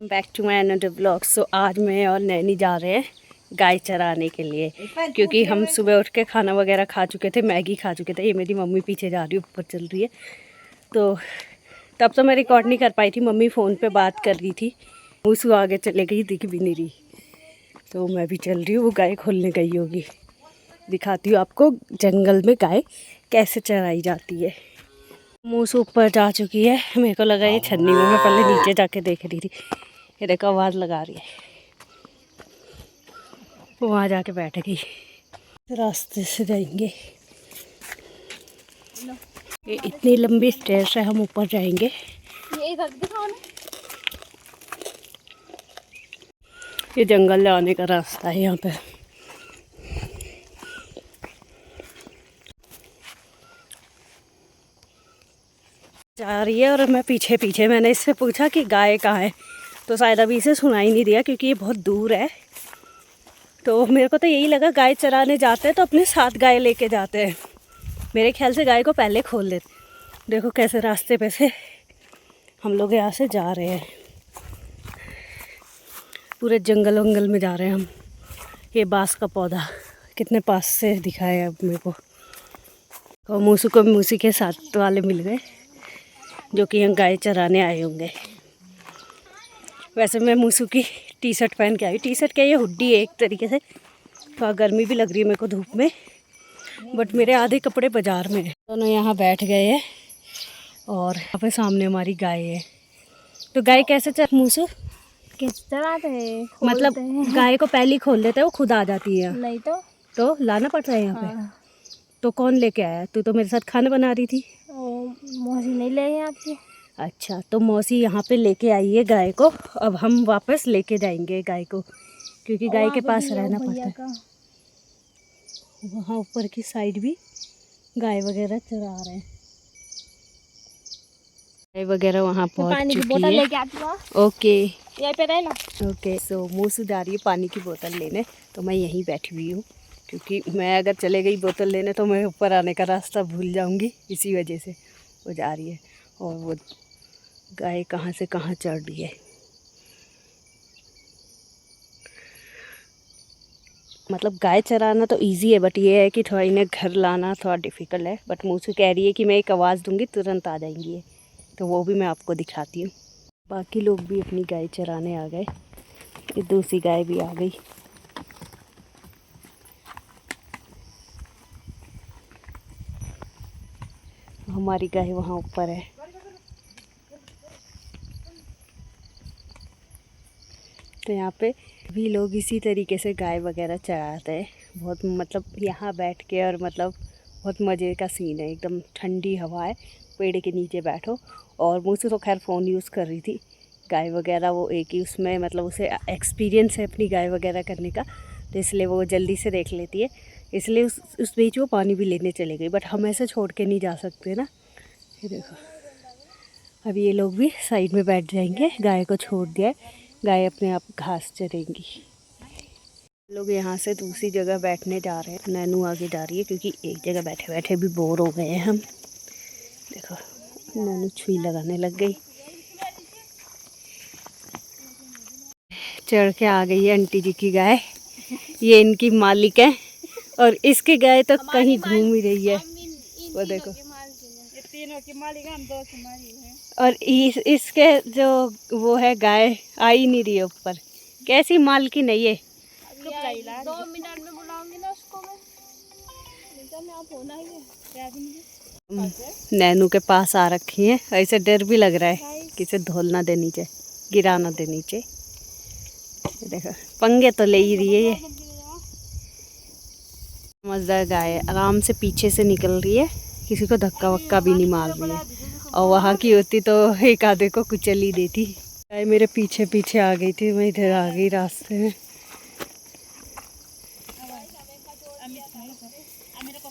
Back to my another blog. So आज मैं और नैनी जा रहे हैं गाय चराने के लिए, क्योंकि हम सुबह उठ के खाना वगैरह खा चुके थे, मैगी खा चुके थे। ये मेरी मम्मी पीछे जा रही है, ऊपर चल रही है। तो तब तो मैं रिकॉर्ड नहीं कर पाई थी, मम्मी फ़ोन पे बात कर रही थी। मूसू आगे चले गई, दिख भी नहीं रही। तो मैं भी चल रही हूँ, वो गाय खोलने गई होगी। दिखाती हूँ आपको जंगल में गाय कैसे चराई जाती है। मूसू ऊपर जा चुकी है, मेरे को लगा ये छन्नी में, मैं पहले नीचे जाके देख रही थी। ये देखो आवाज़ लगा रही है, वो वहाँ जाके बैठ गई। रास्ते से जाएंगे, ये इतनी लंबी स्टेयर्स है, हम ऊपर जाएंगे। ये जंगल जाने का रास्ता है यहाँ पे। जा रही है और मैं पीछे पीछे। मैंने इससे पूछा कि गाय कहाँ है, तो शायद अभी इसे सुनाई नहीं दिया क्योंकि ये बहुत दूर है। तो मेरे को तो यही लगा गाय चराने जाते हैं तो अपने साथ गाय लेके जाते हैं। मेरे ख्याल से गाय को पहले खोल देते। देखो कैसे रास्ते पे से हम लोग यहाँ से जा रहे हैं, पूरे जंगल वंगल में जा रहे हैं हम। ये बांस का पौधा कितने पास से दिखाया अब मेरे को। और मूसू को मूसी के साथ वाले मिल गए जो कि यहाँ गाय चराने आए होंगे। वैसे मैं मूसू की टी शर्ट पहन के आई। टी शर्ट क्या, ये हुड्डी है एक तरीके से। थोड़ा गर्मी भी लग रही है मेरे को धूप में, बट मेरे आधे कपड़े बाजार में हैं। दोनों यहाँ बैठ गए हैं और यहाँ पे सामने हमारी गाय है। तो गाय कैसे चर मूसू किस तरह से मतलब गाय को पहले ही खोल देते हैं, वो खुद आ जाती है? नहीं तो लाना पड़ता है यहाँ पे। हाँ। तो कौन लेके आया? तू तो मेरे साथ खाना बना रही थी। मौसी नहीं ले गई आपकी? अच्छा, तो मौसी यहाँ पे लेके आई है गाय को। अब हम वापस लेके जाएंगे गाय को, क्योंकि गाय के पास रहना पड़ता है। वहाँ ऊपर की साइड भी गाय वगैरह चरा रहे हैं। गाय वगैरह वहाँ पहुँच चुकी है। लेके आती हूँ। ओके यहीं पे रहना। ओके। सो मूसू जा रही है पानी की बोतल लेने, तो मैं यहीं बैठी हुई हूँ, क्योंकि मैं अगर चले गई बोतल लेने तो मैं ऊपर आने का रास्ता भूल जाऊँगी। इसी वजह से वो जा रही है। और वो गाय कहाँ से कहाँ चढ़ रही है। मतलब गाय चराना तो इजी है, बट ये है कि थोड़ा इन्हें घर लाना थोड़ा डिफ़िकल्ट है। बट मूसू कह रही है कि मैं एक आवाज़ दूंगी तुरंत आ जाएंगी ये, तो वो भी मैं आपको दिखाती हूँ। बाकी लोग भी अपनी गाय चराने आ गए। ये दूसरी गाय भी आ गई। हमारी गाय वहाँ ऊपर है। तो यहाँ पे भी लोग इसी तरीके से गाय वगैरह चराते हैं। बहुत मतलब यहाँ बैठ के, और मतलब बहुत मज़े का सीन है। एकदम ठंडी हवा है, पेड़ के नीचे बैठो। और मुझसे तो खैर फ़ोन यूज़ कर रही थी। गाय वगैरह वो एक ही उसमें, मतलब उसे एक्सपीरियंस है अपनी गाय वगैरह करने का, तो इसलिए वो जल्दी से देख लेती है। इसलिए उस बीच वो पानी भी लेने चले गई। बट हम ऐसे छोड़ के नहीं जा सकते ना। ये देखो अब ये लोग भी साइड में बैठ जाएंगे, गाय को छोड़ दिया है। गाय अपने आप घास चरेंगी। लोग यहाँ से दूसरी जगह बैठने जा रहे हैं। नैनू आगे जा रही है, क्योंकि एक जगह बैठे बैठे भी बोर हो गए हैं हम। देखो नैनू छुई लगाने लग गई। चढ़ के आ गई है आंटी जी की गाय। ये इनकी मालिक है, और इसकी गाय तो कहीं घूम ही रही है। वो देखो, और इसके जो वो है गाय आई नहीं रही है ऊपर। कैसी मालकिन है ये? 2 मिनट में बुलाऊंगी ना उसको मैं। आप होना ही है। नैनू के पास आ रखी है। ऐसे डर भी लग रहा है कि इसे धोल ना दे नीचे, गिरा ना दे नीचे। देखो पंगे तो ले ही रही है ये। समझदार गाय है, आराम से पीछे से निकल रही है, किसी को धक्का वक्का भी नहीं मार रही है। और वहाँ की होती तो एक आधे को कुचल ही देती। गाय मेरे पीछे पीछे आ गई थी, मैं इधर आ गई रास्ते में।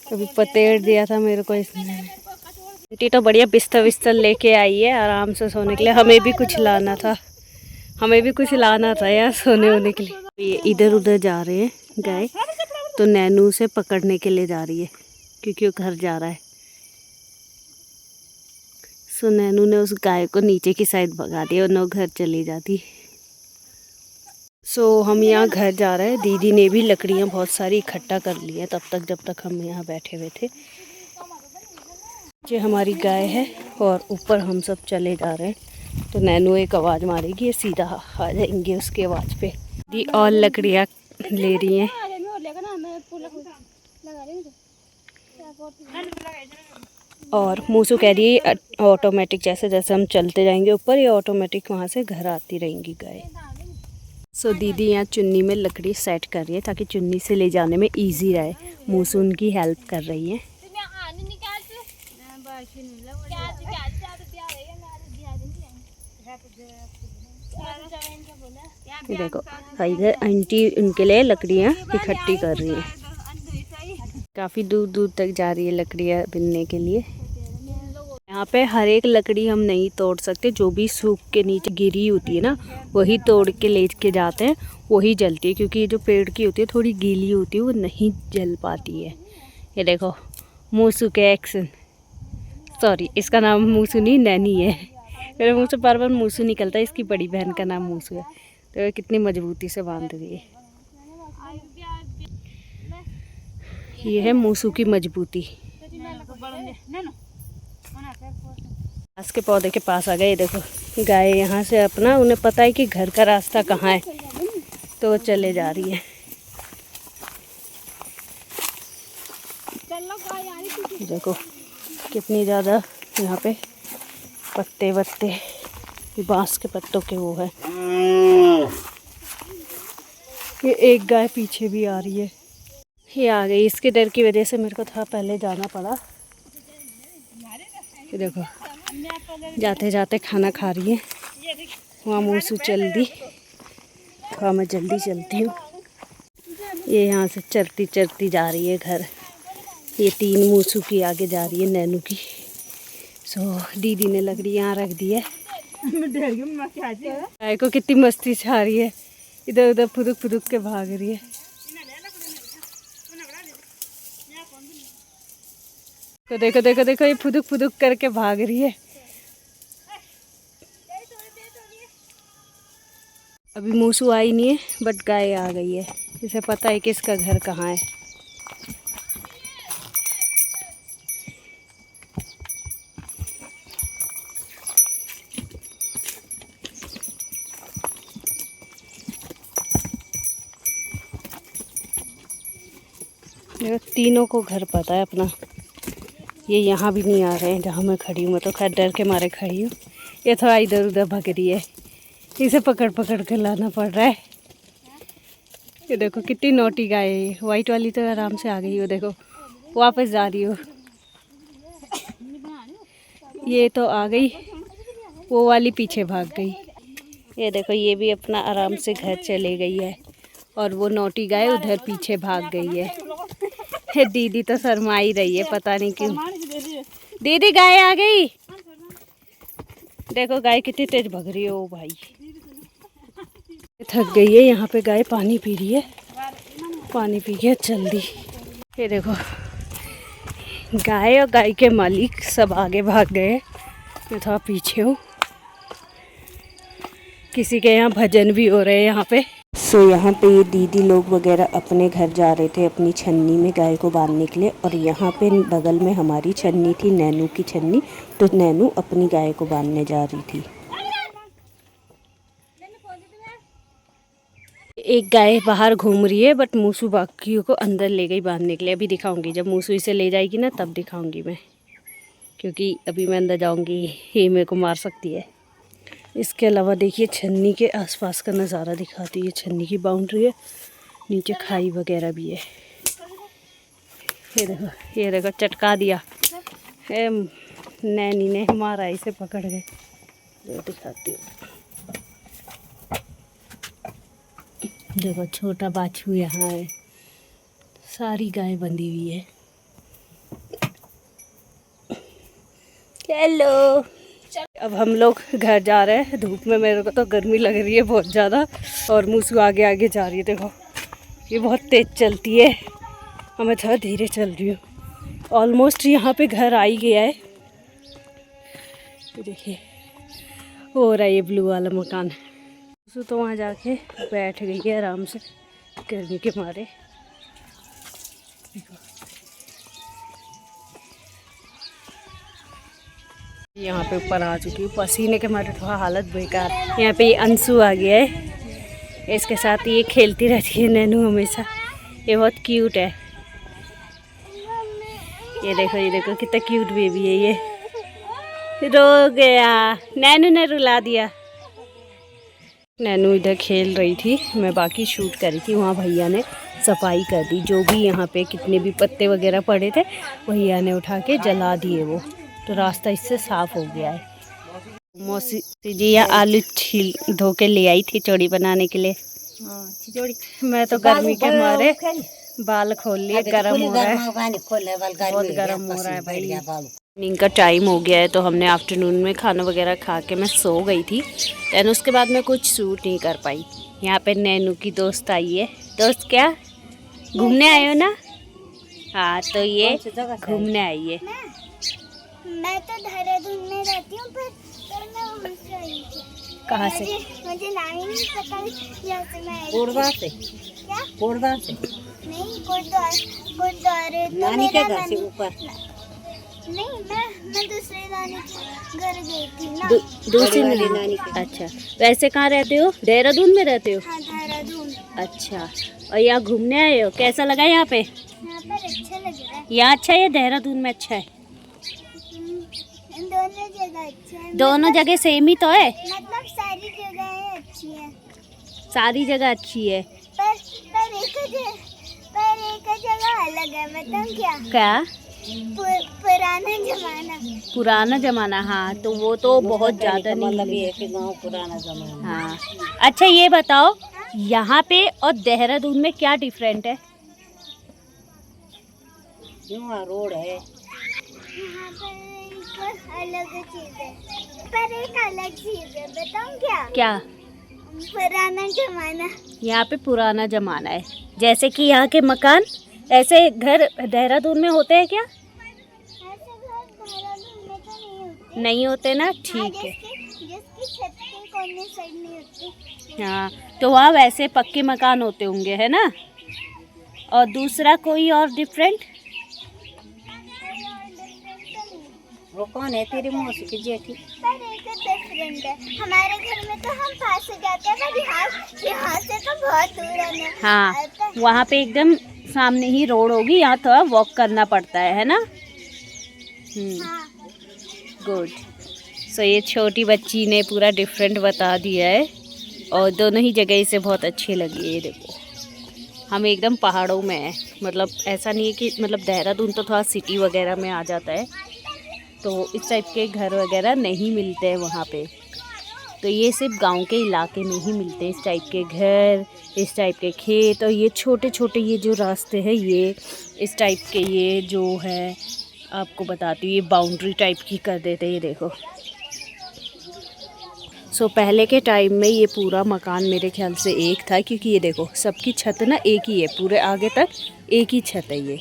कभी पतेड़ दिया था मेरे को इसने। बेटी तो बढ़िया बिस्तर विस्तर लेके आई है आराम से सोने के लिए। हमें भी कुछ लाना था, यार सोने वोने के लिए। ये इधर उधर जा रहे हैं गाय, तो नैनू से पकड़ने के लिए जा रही है, क्योंकि वो घर जा रहा है। सो नैनू ने उस गाय को नीचे की साइड भगा दिया और वो घर चली जाती। हम यहाँ घर जा रहे हैं। दीदी ने भी लकड़ियाँ बहुत सारी इकट्ठा कर ली हैं तब तक, जब तक हम यहाँ बैठे हुए थे। ये हमारी गाय है और ऊपर हम सब चले जा रहे हैं। तो नैनू एक आवाज़ मारेगी, ये सीधा आ जाएंगे उसकी आवाज़ पे। दी और लकड़ियाँ ले रही हैं और मूसू कह रही है ऑटोमेटिक, जैसे जैसे हम चलते जाएंगे ऊपर ये ऑटोमेटिक वहाँ से घर आती रहेंगी गाय। दीदी यहाँ चुन्नी में लकड़ी सेट कर रही है ताकि चुन्नी से ले जाने में इजी रहे। मूसू उनकी हेल्प कर रही है। ये देखो इधर आंटी उनके लिए लकड़ियाँ इकट्ठी कर रही हैं। काफ़ी दूर दूर तक जा रही है लकड़ियाँ बिनने के लिए। यहाँ पे हर एक लकड़ी हम नहीं तोड़ सकते, जो भी सूख के नीचे गिरी होती है ना वही तोड़ के ले के जाते हैं, वही जलती है। क्योंकि ये जो पेड़ की होती है थोड़ी गीली होती है, वो नहीं जल पाती है। ये देखो मूसू के एक्शन, सॉरी इसका नाम मूसू नहीं नैनी है। मेरे मुँह से बार बार मूसू निकलता है, इसकी बड़ी बहन का नाम मूसू है। तो ये कितनी मजबूती से बांध रही है। ये है मूसू की मजबूती। घास के पौधे के पास आ गए। देखो गाय यहाँ से अपना, उन्हें पता है कि घर का रास्ता कहाँ है तो वो चले जा रही है। देखो कितनी ज़्यादा यहाँ पे पत्ते वत्ते, बांस के पत्तों के वो है। ये एक गाय पीछे भी आ रही है, ये आ गई। इसके डर की वजह से मेरे को थोड़ा पहले जाना पड़ा। ये देखो जाते जाते खाना खा रही है। वहाँ मूसू चल दी, वहाँ मैं जल्दी चलती हूँ। ये यहाँ से चलती चलती जा रही है घर। ये 3 मूसू की आगे जा रही है नैनू की। दीदी ने लकड़ी यहाँ रख दी है। गाय को कितनी मस्ती छा रही है, इधर उधर फुदुक फुदुक के भाग रही है। तो देखो देखो देखो ये फुदुक फुदुक करके भाग रही है। अभी मूसू आई नहीं है बट गाय आ गई है। इसे पता है कि इसका घर कहाँ है। मेरे तीनों को घर पता है अपना। ये यहाँ भी नहीं आ रहे हैं जहाँ मैं खड़ी हूँ। मैं तो खैर डर के मारे खड़ी हूँ। ये थोड़ा इधर उधर भग रही है, इसे पकड़ पकड़ के लाना पड़ रहा है। ये देखो कितनी नोटी गाय है ये। वाइट वाली तो आराम से आ गई हो, देखो वापस जा रही हो। ये तो आ गई, वो वाली पीछे भाग गई। ये देखो ये भी अपना आराम से घर चले गई है और वो नोटी गाय उधर पीछे भाग गई है। दीदी तो शर्मा ही रही है, पता नहीं क्यों। दीदी गाय आ गई, देखो गाय कितनी तेज भग रही है। ओ भाई थक गई है। यहाँ पे गाय पानी पी रही है, पानी पी के चल दी। ये देखो गाय और गाय के मालिक सब आगे भाग गए, मैं थोड़ा पीछे हूँ। किसी के यहाँ भजन भी हो रहे हैं यहाँ पे। यहाँ पे ये दीदी लोग वगैरह अपने घर जा रहे थे अपनी छन्नी में गाय को बांधने के लिए। और यहाँ पे बगल में हमारी छन्नी थी, नैनू की छन्नी। तो नैनू अपनी गाय को बांधने जा रही थी। एक गाय बाहर घूम रही है बट मूसू बाकियों को अंदर ले गई बांधने के लिए। अभी दिखाऊंगी, जब मूसू इसे ले जाएगी ना तब दिखाऊंगी मैं, क्योंकि अभी मैं अंदर जाऊंगी ये मेरे को मार सकती है। इसके अलावा देखिए छन्नी के आसपास का नज़ारा दिखाती है। छन्नी की बाउंड्री है, नीचे खाई वगैरह भी है। ये देखो चटका दिया नैनी ने, मारा इसे पकड़ गए। दिखाती हूँ, देखो छोटा बाछू यहाँ है। सारी गाय बंधी हुई है। हेलो, अब हम लोग घर जा रहे हैं। धूप में मेरे को तो गर्मी लग रही है बहुत ज़्यादा। और मूसू आगे आगे जा रही है। देखो ये बहुत तेज़ चलती है, मैं थोड़ा धीरे चल रही हूँ। ऑलमोस्ट यहाँ पे घर आ ही गया है। देखिए हो रहा है ये ब्लू वाला मकान। तो वहाँ जाके बैठ गई है आराम से गर्मी के मारे। यहाँ पे ऊपर आ चुकी हूँ, पसीने के मारे थोड़ा हालत बेकार। यहाँ पे ये अंशु आ गया है, इसके साथ ये खेलती रहती है नैनू हमेशा। ये बहुत क्यूट है। ये देखो कितना क्यूट बेबी है ये। रो गया, नैनू ने रुला दिया। नैनू इधर खेल रही थी, मैं बाकी शूट कर रही थी। वहाँ भैया ने सफाई कर दी, जो भी यहाँ पे कितने भी पत्ते वगैरह पड़े थे भैया ने उठा के जला दिए वो, तो रास्ता इससे साफ हो गया है। मौसी जी यहाँ आलू छील धो के ले आई थी चौड़ी बनाने के लिए। मैं तो गर्मी के मारे बाल खोल लिए, गर्म हो रहा है, बहुत गर्म हो रहा है भाई। इवनिंग का टाइम हो गया है, तो हमने आफ्टरनून में खाना वगैरह खा के मैं सो गई थी। दैन उसके बाद मैं कुछ शूट नहीं कर पाई। यहाँ पे नैनू की दोस्त आई है। दोस्त क्या घूमने आए हो ना? हाँ, तो ये घूमने आई है। मैं तो देहरादून में रहती हूँ, पर मैं वहाँ से आई थी। कहाँ से? मुझे नाम नहीं पता, यहाँ से मैं आई। कोरबा से। क्या? कोरबा से नहीं, गुरुद्वारे तो नानी के मेरा घर से ऊपर। नहीं, मैं दूसरे नानी के घर गई थी ना। दूसरी नानी के। अच्छा, वैसे कहाँ रहते हो? देहरादून में रहते हो? हाँ, देहरादून। अच्छा, और यहाँ घूमने आए हो? कैसा लगा यहाँ पे? यहाँ पर अच्छा लग रहा है। यहाँ अच्छा है या देहरादून में अच्छा है? दोनों जगह अच्छे हैं। दोनों जगह सेम ही तो है। मतलब सारी जगहें अच्छी हैं। सारी जगह अच्छी है, पर एक जगह अलग है। मतलब क्या? पुराना जमाना। पुराना जमाना, हाँ, तो वो तो बहुत ज़्यादा नहीं मतलब ये है कि गाँव पुराना जमाना। हाँ। अच्छा ये बताओ, यहाँ पे और देहरादून में क्या डिफरेंट है? यहाँ रोड है, यहाँ पर एक अलग चीज है, पर एक अलग चीज है। बताऊँ क्या? क्या? पुराना जमाना। यहाँ पे पुराना जमाना है, जैसे कि यहाँ के मकान ऐसे घर देहरादून में होते हैं क्या? ऐसे घर देहरादून में तो नहीं होते। नहीं होते ना, हाँ, ठीक है। जिसकी छत के कोने साइड नहीं होती। हाँ, तो वहाँ वैसे पक्के मकान होते होंगे, है ना? और दूसरा कोई और डिफरेंट? वो कौन है तेरी मौसी की जेठी? पर एक डिफरेंट है, हमारे घर में तो हम पास से जाते हैं, पर यहाँ से तो बहुत दूर है ना। हाँ, वहाँ पे एकदम सामने ही रोड होगी, यहाँ थोड़ा वॉक करना पड़ता है ना? हाँ। गुड। सो ये छोटी बच्ची ने पूरा डिफरेंट बता दिया है, और दोनों ही जगह इसे बहुत अच्छी लगी। ये देखो, हम एकदम पहाड़ों में हैं, मतलब ऐसा नहीं है कि मतलब देहरादून तो थोड़ा सिटी वगैरह में आ जाता है, तो इस टाइप के घर वगैरह नहीं मिलते हैं वहाँ पे। तो ये सिर्फ गांव के इलाके में ही मिलते हैं इस टाइप के घर, इस टाइप के खेत, और ये छोटे छोटे ये जो रास्ते हैं, ये इस टाइप के, ये जो है आपको बताती हूँ, ये बाउंड्री टाइप की कर देते हैं। ये देखो, सो पहले के टाइम में ये पूरा मकान मेरे ख्याल से एक था, क्योंकि ये देखो सबकी छत ना एक ही है, पूरे आगे तक एक ही छत है।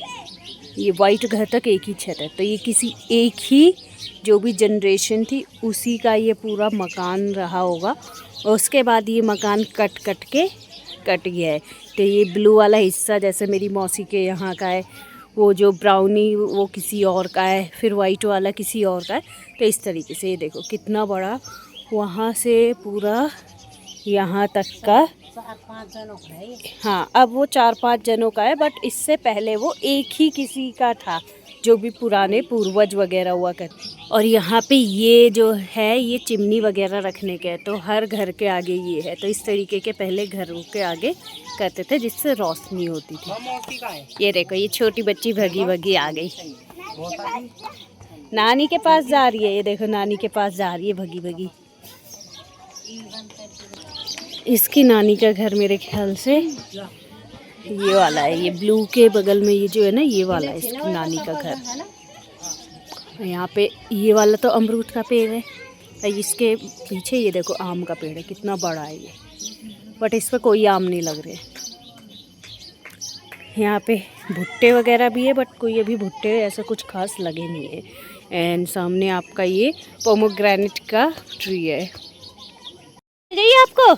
ये वाइट घर तक एक ही छत है, तो ये किसी एक ही जो भी जनरेशन थी उसी का ये पूरा मकान रहा होगा, और उसके बाद ये मकान कट गया है। तो ये ब्लू वाला हिस्सा जैसे मेरी मौसी के यहाँ का है, वो जो ब्राउनी वो किसी और का है, फिर वाइट वाला किसी और का है। तो इस तरीके से ये देखो कितना बड़ा, वहाँ से पूरा यहाँ तक का 4-5 जनों का है। हाँ, अब वो 4-5 जनों का है, बट इससे पहले वो एक ही किसी का था, जो भी पुराने पूर्वज वगैरह हुआ करते। और यहाँ पे ये जो है ये चिमनी वगैरह रखने के है, तो हर घर के आगे ये है। तो इस तरीके के पहले घरों के आगे करते थे, जिससे रोशनी होती थी। ये देखो, ये छोटी बच्ची भगी आ गई, नानी के पास जा रही है। ये देखो, नानी के पास जा रही है भगी। इसकी नानी का घर मेरे ख्याल से ये वाला है, ये ब्लू के बगल में ये जो है ना, ये वाला है इसकी नानी का घर। यहाँ पे ये वाला तो अमरूद का पेड़ है, और इसके पीछे ये देखो आम का पेड़ है, कितना बड़ा है ये, बट इस पर कोई आम नहीं लग रहे। यहाँ पे भुट्टे वगैरह भी है, बट कोई अभी भुट्टे ऐसा कुछ खास लगे नहीं है। एंड सामने आपका ये पोमोग्रेनेट का ट्री है। चाहिए आपको?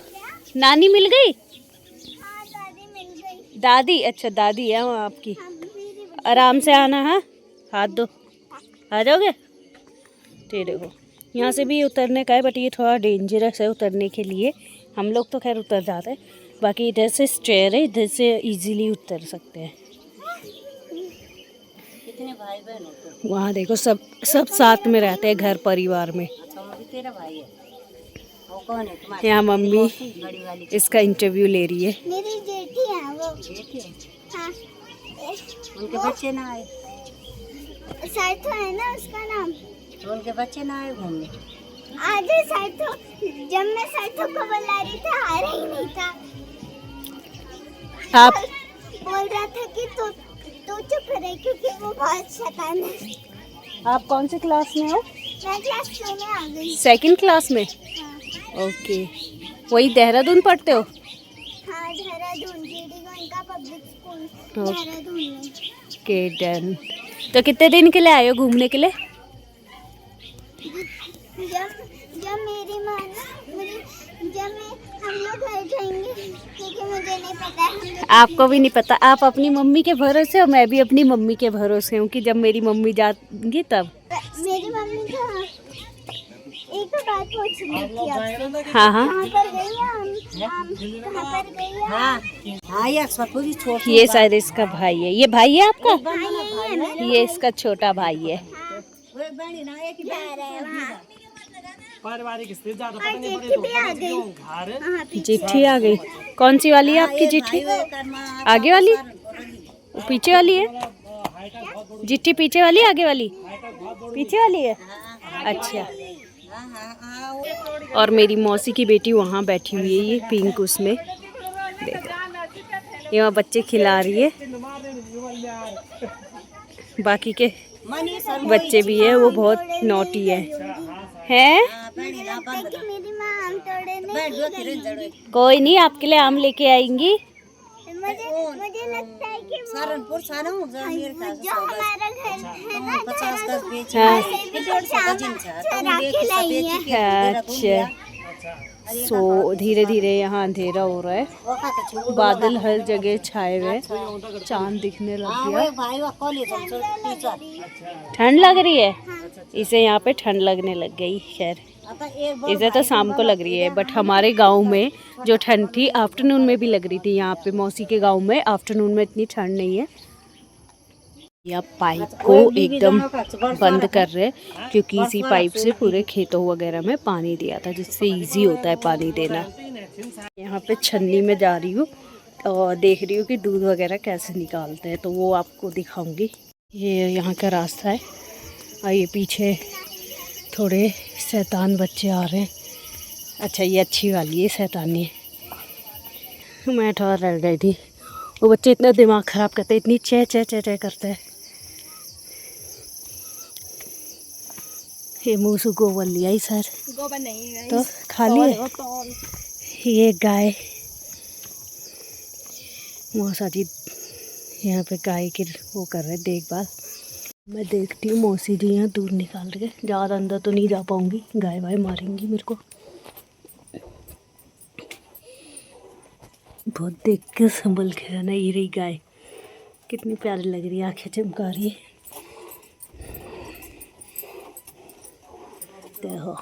नानी मिल गई? हाँ दादी मिल गई। दादी? अच्छा दादी है वहाँ आपकी। आराम से आना है, हाथ दो, आ जाओगे? ठीक देखो, यहाँ से भी उतरने का है बट ये थोड़ा डेंजरस है उतरने के लिए। हम लोग तो खैर उतर जाते हैं, बाकी इधर से स्टेयर है, इधर से इजीली उतर सकते हैं। कितने भाई बहन हो तुम? वहाँ देखो सब साथ में रहते हैं घर परिवार में। अच्छा वो भी तेरा भाई है? वो कौन है तुम्हारी? यहाँ मम्मी बड़ी वाली इसका इंटरव्यू ले रही है। मेरी जेठी है वो। बेटी है? हाँ उनके बच्चे ना आए? साइथो है ना उसका नाम। तो उनके बच्चे ना आए घूमने? आज साइथो, जब मैं साइथो को बुला रही थी आ रही नहीं था। आप बोल रहा था कि तू चुप रहे क्योंकि वो बहुत शैतान है। आप कौन सी क्लास में हो? मैं क्लास 2 में आ गई। सेकंड क्लास में? हाँ ओके, वही देहरादून पढ़ते हो? हाँ Dehradun, GD Goenka public school okay. Dehradun में। Okay done. तो कितने दिन के लिए आए हो घूमने के लिए? जब मेरी माँ ना हम लोग घर जाएंगे क्योंकि मुझे नहीं पता है हम लोग। आपको भी नहीं पता? आप अपनी मम्मी के भरोसे हो, मैं भी अपनी मम्मी के भरोसे हूँ कि जब मेरी मम्मी जाएंगी तब। मेरी मम्मी तो एक तो बात पूछनी थी आपसे। हाँ हाँ, कहाँ पर गई हैं हम कहाँ पर गई हैं? हाँ हाँ यार सपूरी छोड़। ये शायद इसका भाई है। ये भाई है आपका? हाँ यही है मेरा। ये इसका छोटा भाई है। पारिवारिक स्थिति ज्यादा और जेठी भी आ गई। हाँ चिट्ठी आ गई? कौन सी वाली है आपकी चिट्ठी? आगे वाली? पीछे वाली है? चिट्ठी पीछे वाली आगे वाली? पीछे वाली है। अच्छा। और मेरी मौसी की बेटी वहाँ बैठी हुई है, ये पिंक उसमें देखो, ये वहाँ बच्चे खिला रही है। बाकी के बच्चे भी है, वो बहुत नॉटी है। हैं? मेरी माँ आम तोड़े नहीं गई। कोई नहीं, आपके लिए आम लेके आएंगी। मुझे लगता है कि वो सहारनपुर सारा हूँ जो हमारा घर है ना 50 का बेच हाँ। चुरा के लाई है। अच्छा, सो धीरे धीरे यहाँ अंधेरा हो रहा है, बादल हर जगह छाए हुए हैं, चांद दिखने लग गया। ठंड लग रही है इसे, यहाँ पे ठंड लगने लग गई। खैर इसे तो शाम को लग रही है, बट हमारे गांव में जो ठंड थी आफ्टरनून में भी लग रही थी। यहाँ पे मौसी के गांव में आफ्टरनून में इतनी ठंड नहीं है। या पाइप को एकदम बंद कर रहे हैं क्योंकि इसी पाइप से पूरे खेतों वगैरह में पानी दिया था, जिससे इजी होता है पानी देना। यहाँ पे छन्नी में जा रही हूँ और देख रही हूँ कि दूध वगैरह कैसे निकालते हैं, तो वो आपको दिखाऊंगी। ये यहाँ का रास्ता है और ये पीछे थोड़े शैतान बच्चे आ रहे हैं। अच्छा ये अच्छी वाली है, शैतानी है। मैं थोड़ा रह गई थी, वो बच्चे इतना दिमाग ख़राब करते हैं, इतनी चह चह चह चह करते हैं। ये मूसू गोबर लिया ही सर, गोबर नहीं है तो खाली है। ये गाय, मौसा जी यहाँ पे गाय की वो कर रहे देखभाल। मैं देखती हूँ मौसी जी यहाँ दूध निकाल रहे हैं। ज़्यादा अंदर तो नहीं जा पाऊँगी, गाय वाय मारेंगी मेरे को। बहुत देख के संभल के रहना। ये रही गाय, कितनी प्यारी लग रही है, आँखें चमका रही है। देखो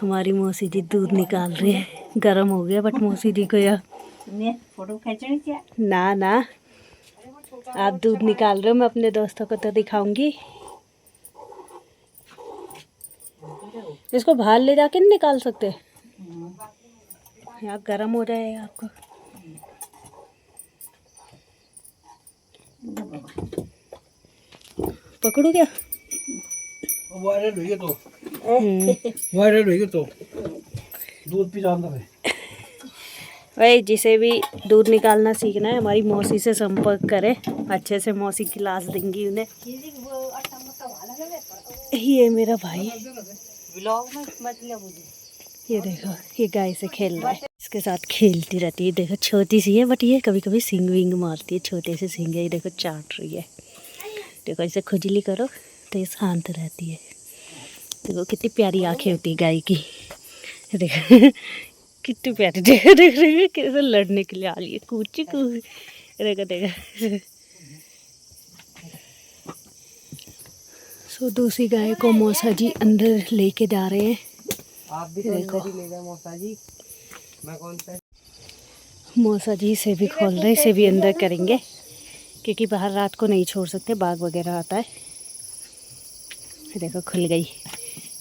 हमारी मौसी जी दूध निकाल रही है। गर्म हो गया बट मौसी जी को यार फोटो खींचनी क्या? ना ना, आप दूध निकाल रहे हो, मैं अपने दोस्तों को तो दिखाऊंगी। इसको बाहर ले जाके नहीं निकाल सकते? यहाँ गर्म हो जाएगा आपको। पकड़ू क्या? वायरल हुई तो वायरल हुई तो दूध पी जाता है। भाई जिसे भी दूध निकालना सीखना है हमारी मौसी से संपर्क करें, अच्छे से मौसी क्लास देंगी उन्हें। ये मेरा भाई, ये देखो ये गाय से खेल रहा है, इसके साथ खेलती रहती है। देखो छोटी सी है बट ये कभी कभी सींग विंग मारती है, छोटे से सींग है। ये देखो चाट रही है। देखो इसे खुजली करो तो ये शांत रहती है। देखो कितनी प्यारी आंखें होती है गाय की। देखो कितनी प्यारी देखो देख रही है कैसे लड़ने के लिए आ रही है कूची कूची देखो देखो। सो दूसरी गाय को मौसा जी अंदर लेके जा रहे हैं। आप भी देखो ले गए मौसा जी, मैं कौन सा मौसा जी से भी खोल रहे, इसे भी अंदर करेंगे क्योंकि बाहर रात को नहीं छोड़ सकते, बाघ वगैरह आता है। देखो खुल गई,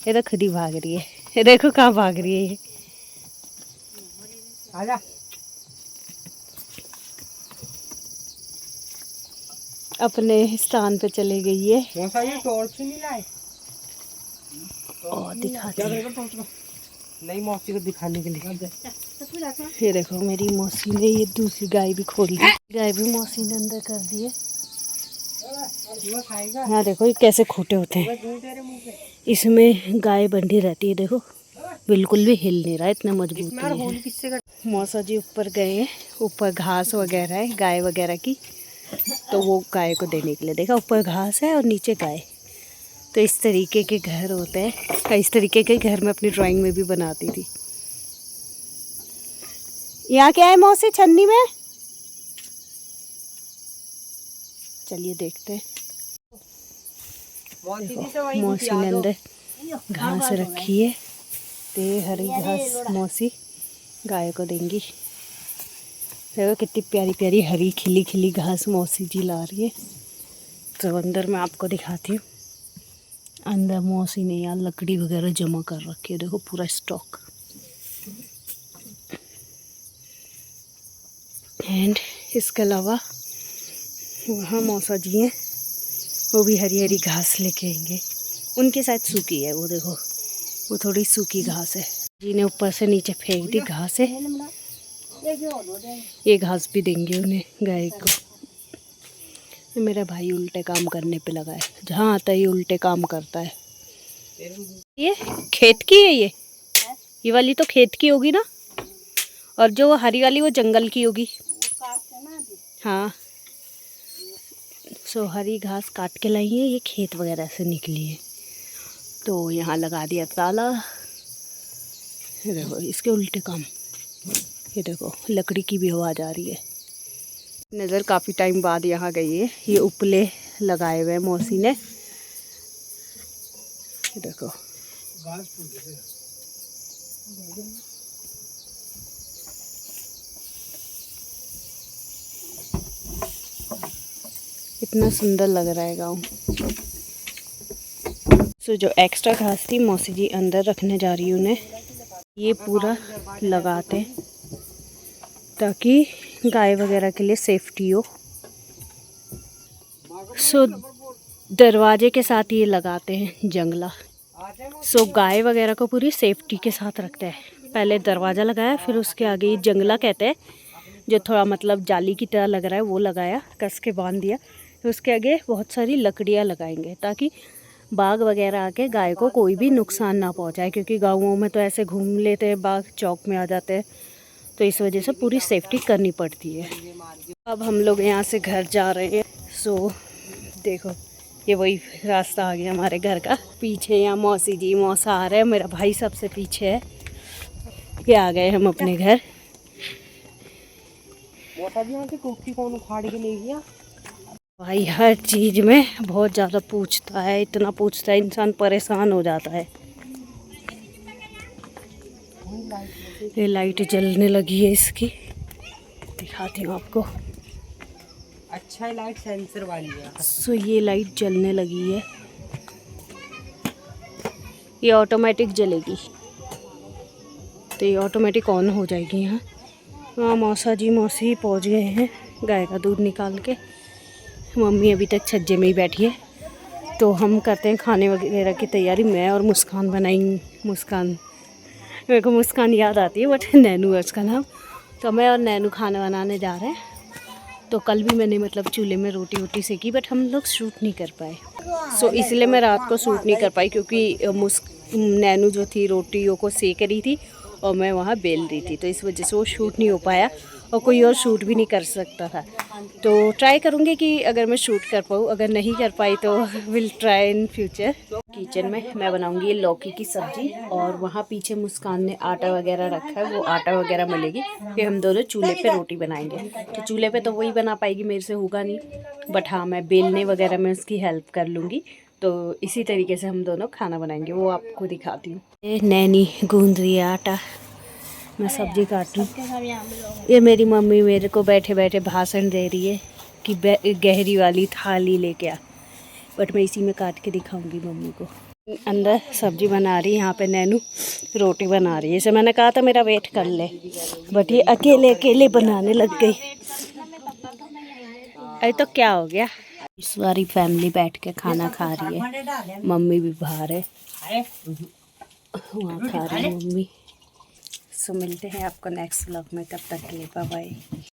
ये तो खुद ही भाग रही है, ये देखो कहाँ भाग रही है ये। आजा। अपने स्थान पे चले गई है। मौसा जी टॉर्च नहीं लाए? और दिखाती है, नहीं मौसी को दिखाने के लिए। ये देखो मेरी मौसी ने ये दूसरी गाय भी खोल दी, गाय भी मौसी ने अंदर कर दी है। यहाँ देखो ये कैसे खूंटे होते हैं, इसमें गाय बंधी रहती है। देखो बिल्कुल भी हिल नहीं रहा, इतना मजबूत है। मौसा जी ऊपर गए हैं, ऊपर घास वगैरह है गाय वगैरह की, तो वो गाय को देने के लिए। देखा ऊपर घास है और नीचे गाय। तो इस तरीके के घर होते हैं, इस तरीके के घर मैं अपनी ड्राइंग में भी बनाती थी। यहाँ क्या है मौसी छन्नी में, चलिए देखते हैं। मौसी ने अंदर घास रखी है, तो हरी घास मौसी गाय को देंगी। देखो कितनी प्यारी प्यारी हरी खिली खिली घास मौसी जी ला रही है। तो अंदर मैं आपको दिखाती हूँ। अंदर मौसी ने यहाँ लकड़ी वगैरह जमा कर रखी है, देखो पूरा स्टॉक। एंड इसके अलावा वहाँ मौसा जी हैं, वो भी हरी हरी घास लेके आएंगे। उनके साथ सूखी है, वो देखो वो थोड़ी सूखी घास है। जी ने ऊपर से नीचे फेंक दी घास है, ये घास भी देंगे उन्हें गाय को। मेरा भाई उल्टे काम करने पे लगा है, जहाँ आता है ये उल्टे काम करता है। ये खेत की है, ये वाली तो खेत की होगी ना, और जो हरी वाली वो जंगल की होगी। हाँ सो हरी घास काट के लाई है, ये खेत वगैरह से निकली है। तो यहाँ लगा दिया ताला। ये देखो इसके उल्टे काम, ये देखो लकड़ी की भी आवाज़ आ रही है। नज़र काफ़ी टाइम बाद यहाँ गई है। ये उपले लगाए हुए हैं मौसी ने, ये देखो। इतना सुंदर लग रहा है गाँव। सो जो एक्स्ट्रा घास थी मौसी जी अंदर रखने जा रही है उन्हें। ये पूरा लगाते हैं ताकि गाय वगैरह के लिए सेफ्टी हो। सो दरवाजे के साथ ये लगाते हैं जंगला। सो गाय वगैरह को पूरी सेफ्टी के साथ रखते हैं। पहले दरवाज़ा लगाया, फिर उसके आगे ये जंगला कहते हैं, जो थोड़ा मतलब जाली की तरह लग रहा है, वो लगाया, कस के बांध दिया। फिर उसके आगे बहुत सारी लकड़ियाँ लगाएंगे ताकि बाघ वगैरह आके गाय को कोई भी नुकसान ना पहुंचाए, क्योंकि गाँवों में तो ऐसे घूम लेते हैं बाघ, चौक में आ जाते हैं, तो इस वजह से पूरी सेफ्टी करनी पड़ती है। अब हम लोग यहाँ से घर जा रहे हैं। सो देखो ये वही रास्ता आ गया हमारे घर का। पीछे यहाँ मौसी जी मौसा आ रहे हैं, मेरा भाई सबसे पीछे है। ये आ गए हम अपने घर। मौसा जी यहाँ की कुर्सी कौन उखाड़ के ले गया? भाई हर चीज़ में बहुत ज़्यादा पूछता है, इतना पूछता है इंसान परेशान हो जाता है। ये लाइट जलने लगी है इसकी, दिखाती हूँ आपको। अच्छा लाइट सेंसर वाली है। सो ये लाइट जलने लगी है, ये ऑटोमेटिक जलेगी, तो ये ऑटोमेटिक ऑन हो जाएगी। यहाँ वहाँ मौसा जी मौसी पहुँच गए हैं गाय का दूध निकाल के। मम्मी अभी तक छज्जे में ही बैठी है। तो हम करते हैं खाने वगैरह की तैयारी। मैं और मुस्कान बनाएंगे। मुस्कान, मेरे को मुस्कान याद आती है बट नैनू है उसका नाम। तो मैं और नैनू खाना बनाने जा रहे हैं। तो कल भी मैंने मतलब चूल्हे में रोटी वोटी सेकी, बट हम लोग शूट नहीं कर पाए। सो इसलिए मैं रात को शूट नहीं कर पाई, क्योंकि नैनू जो थी रोटियों को सेक रही थी और मैं वहाँ बेल रही थी, तो इस वजह से वो शूट नहीं हो पाया और कोई और शूट भी नहीं कर सकता था। तो ट्राई करूँगी कि अगर मैं शूट कर पाऊँ, अगर नहीं कर पाई तो will try in future. Kitchen में मैं बनाऊँगी लौकी की सब्ज़ी और वहाँ पीछे मुस्कान ने आटा वगैरह रखा है, वो आटा वगैरह मलेगी, फिर हम दोनों चूल्हे पे रोटी बनाएंगे। तो चूल्हे पे तो वही बना पाएगी, मेरे से होगा नहीं, बट हाँ मैं बेलने वगैरह में उसकी हेल्प कर लूँगी। तो इसी तरीके से हम दोनों खाना बनाएंगे, वो आपको दिखाती हूँ। ये नैनी गूंद रही है आटा, मैं सब्जी काट रही हूँ। ये मेरी मम्मी मेरे को बैठे बैठे भाषण दे रही है कि गहरी वाली थाली लेके आ, बट मैं इसी में काट के दिखाऊंगी मम्मी को। अंदर सब्जी बना रही है, यहाँ पे नैनू रोटी बना रही है। इसे मैंने कहा था मेरा वेट कर ले, बट ये अकेले अकेले बनाने लग गई। अरे तो क्या हो गया, सारी फैमिली बैठ के खाना खा रही है, मम्मी भी बाहर है, वहाँ खा रही है मम्मी। सो मिलते हैं आपको नेक्स्ट व्लॉग में, तब तक के लिए बाय बाय।